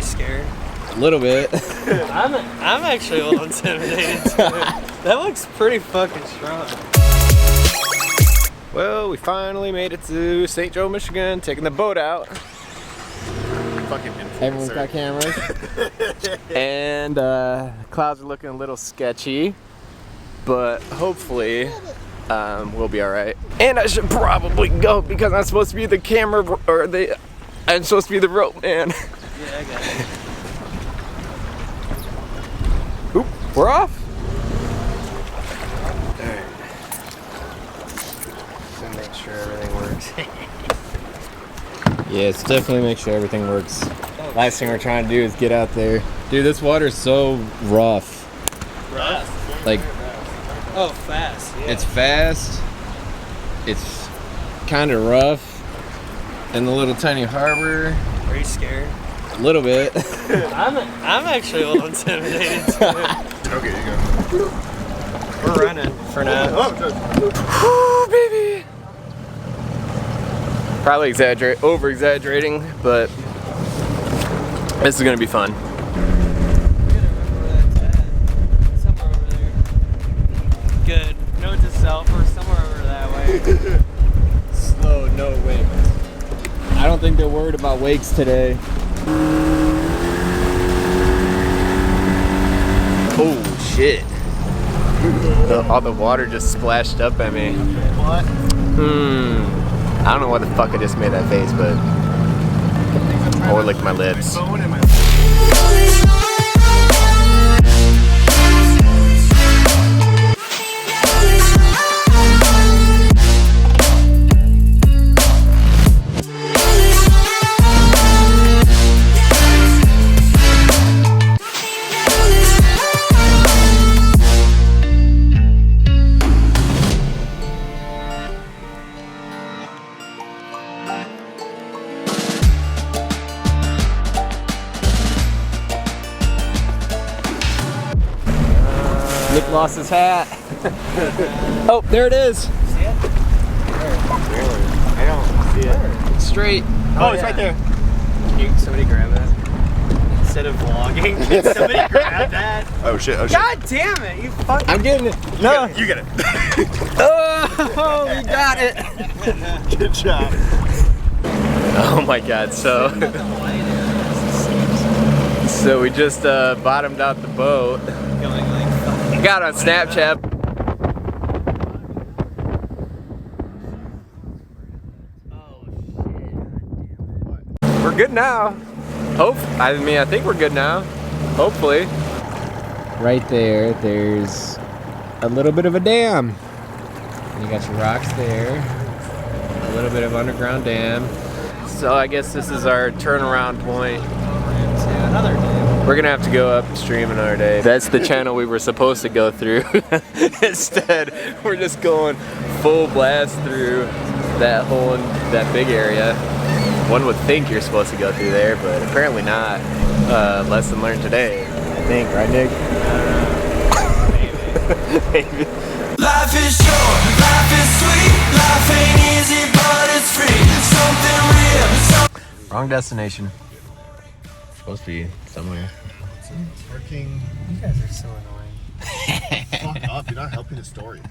Are you scared? A little bit. I'm actually a little intimidated too. That looks pretty fucking strong. Well, we finally made it to St. Joe, Michigan, taking the boat out. Fucking influencer. Everyone's got cameras. And clouds are looking a little sketchy, but hopefully we'll be all right. And I should probably go because I'm supposed to be the camera, or I'm supposed to be the rope man. Yeah, I got it. Oop, we're off. All right. So make sure everything works. Yeah, it's definitely make sure everything works. Last thing we're trying to do is get out there. Dude, this water's so rough. Rough? Like, oh, fast. Yeah. it's fast. It's kind of rough. In the little tiny harbor. Are you scared? A little bit. I'm actually a little intimidated too. Okay, you go. We're running for now. Oh, good. Woo, baby. Probably over exaggerating, but this is gonna be fun. Somewhere over there. Good. Note to self, we're somewhere over that way. Slow, no wake. I don't think they're worried about wakes today. Oh shit. All the water just splashed up at me. What? I don't know why the fuck I just made that face, but or licked my lips. My phone and my Nick lost his hat. Oh, there it is. See it? I don't see it. Straight. Oh, it's right there. Can somebody grab that? Instead of vlogging, can somebody grab that? Oh shit, oh shit. God damn it, you fucking... I'm getting it. No, you get it. Oh, we got it. Good job. Oh my god, so we just bottomed out the boat. Going like fucking... Got on Snapchat. We're good now. I think we're good now. Hopefully. Right there, there's a little bit of a dam. And you got your rocks there. A little bit of underground dam. So I guess this is our turnaround point. Into another day. We're gonna have to go upstream another day. That's the channel we were supposed to go through. Instead, we're just going full blast through that big area. One would think you're supposed to go through there, but apparently not. Lesson learned today, I think, right, Nick? Maybe. Life is short, life is sweet, life ain't easy, but it's free. Something real, Wrong destination. Supposed to be somewhere. Parking. You guys are so annoying. Fuck up, you're not helping the story.